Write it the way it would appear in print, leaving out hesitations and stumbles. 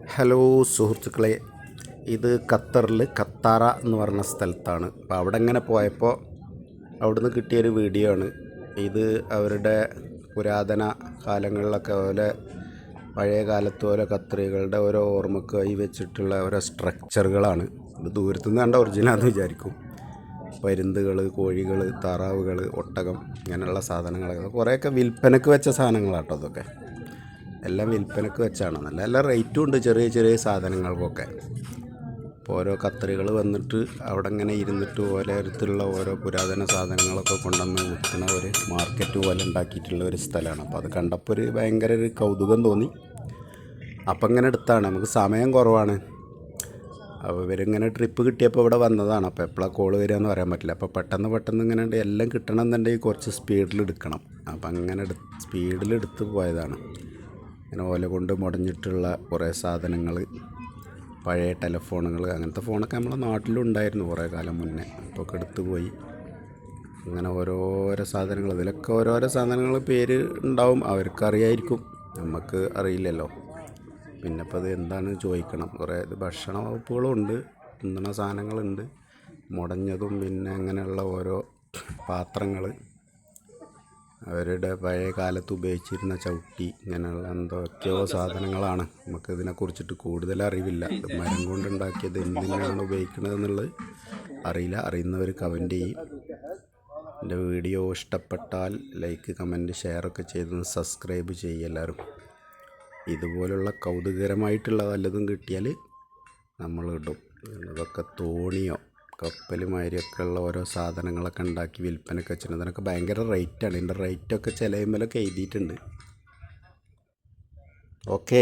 Hello സുഹൃത്തുക്കളെ, ഇത് ഖത്തറിൽ ഖത്താറ എന്ന് പറഞ്ഞ സ്ഥലത്താണ്. അപ്പോൾ അവിടെ ഇങ്ങനെ പോയപ്പോൾ അവിടുന്ന് കിട്ടിയൊരു വീഡിയോ ആണ് ഇത്. അവരുടെ പുരാതന കാലങ്ങളിലൊക്കെ ഓരോ പഴയ കാലത്ത് ഓരോ ഖത്തറികളുടെ ഓരോ ഓർമ്മക്കായി വെച്ചിട്ടുള്ള ഓരോ സ്ട്രക്ചറുകളാണ്. ഇത് ദൂരത്തുനിന്ന് കണ്ട ഒറിജിനലാണെന്ന് വിചാരിക്കും. പരുന്തുകൾ, കോഴികൾ, താറാവുകൾ, ഒട്ടകം, ഇങ്ങനെയുള്ള സാധനങ്ങളൊക്കെ കുറേയൊക്കെ വിൽപ്പനക്ക് വെച്ച സാധനങ്ങളാട്ടോ. അതൊക്കെ എല്ലാം വിൽപ്പനക്ക് വെച്ചാണ്. നല്ല നല്ല റേറ്റും ഉണ്ട് ചെറിയ ചെറിയ സാധനങ്ങൾക്കൊക്കെ. ഇപ്പോൾ ഓരോ ഖത്തറികൾ വന്നിട്ട് അവിടെ ഇങ്ങനെ ഇരുന്നിട്ട് ഓരോരുത്തുള്ള ഓരോ പുരാതന സാധനങ്ങളൊക്കെ കൊണ്ടുവന്ന് വിൽക്കുന്ന ഒരു മാർക്കറ്റ് പോലെ ഉണ്ടാക്കിയിട്ടുള്ള ഒരു സ്ഥലമാണ്. അപ്പോൾ അത് കണ്ടപ്പോൾ ഒരു ഭയങ്കര ഒരു കൗതുകം തോന്നി. അപ്പം ഇങ്ങനെ എടുത്താണ്. നമുക്ക് സമയം കുറവാണ്. അപ്പോൾ ഇവരിങ്ങനെ ട്രിപ്പ് കിട്ടിയപ്പോൾ ഇവിടെ വന്നതാണ്. അപ്പോൾ എപ്പോഴാണ് കോള് വരിക എന്ന് പറയാൻ പറ്റില്ല. അപ്പോൾ പെട്ടെന്ന് ഇങ്ങനെ എല്ലാം കിട്ടണം എന്നുണ്ടെങ്കിൽ കുറച്ച് സ്പീഡിൽ എടുക്കണം. അപ്പം അങ്ങനെ സ്പീഡിലെടുത്ത് പോയതാണ്. ഇങ്ങനെ ഓല കൊണ്ട് മുടഞ്ഞിട്ടുള്ള കുറേ സാധനങ്ങൾ, പഴയ ടെലഫോണുകൾ, അങ്ങനത്തെ ഫോണൊക്കെ നമ്മുടെ നാട്ടിലുണ്ടായിരുന്നു കുറേ കാലം മുന്നേ. അപ്പോൾ ഒക്കെ എടുത്ത് പോയി. അങ്ങനെ ഓരോരോ സാധനങ്ങൾ, ഇതിലൊക്കെ ഓരോരോ സാധനങ്ങൾ പേര് ഉണ്ടാവും, അവർക്കറിയായിരിക്കും, നമുക്ക് അറിയില്ലല്ലോ. പിന്നെ ഇപ്പോൾ അത് എന്താണെന്ന് ചോദിക്കണം. കുറേ ഭക്ഷണ വകുപ്പുകളും ഉണ്ട്, തിന്നണ സാധനങ്ങളുണ്ട്, മുടഞ്ഞതും, പിന്നെ അങ്ങനെയുള്ള ഓരോ പാത്രങ്ങൾ, അവരുടെ പഴയ കാലത്ത് ഉപയോഗിച്ചിരുന്ന ചവിട്ടി, ഇങ്ങനെയുള്ള എന്തൊക്കെയോ സാധനങ്ങളാണ്. നമുക്ക് ഇതിനെക്കുറിച്ചിട്ട് കൂടുതൽ അറിവില്ല. മരം കൊണ്ടുണ്ടാക്കിയത് എന്തിനാണ് ഉപയോഗിക്കുന്നത് എന്നുള്ളത് അറിയില്ല. അറിയുന്നവർ കമൻറ്റ് ചെയ്യും. എൻ്റെ വീഡിയോ ഇഷ്ടപ്പെട്ടാൽ ലൈക്ക്, കമൻറ്റ്, ഷെയറൊക്കെ ചെയ്ത് സബ്സ്ക്രൈബ് ചെയ്യുക എല്ലാവരും. ഇതുപോലുള്ള കൗതുകരമായിട്ടുള്ള വല്ലതും കിട്ടിയാൽ നമ്മൾ ഇടും. ഇതൊക്കെ തോണിയോ കപ്പലുമാതിരിയൊക്കെ ഉള്ള ഓരോ സാധനങ്ങളൊക്കെ ഉണ്ടാക്കി വിൽപ്പനയ്ക്ക് വെച്ചിട്ടുണ്ട്. അതിനൊക്കെ ഭയങ്കര റേറ്റാണ്. ഇതിൻ്റെ റേറ്റൊക്കെ ചിലയുമ്പോഴൊക്കെ എഴുതിയിട്ടുണ്ട്. ഓക്കേ.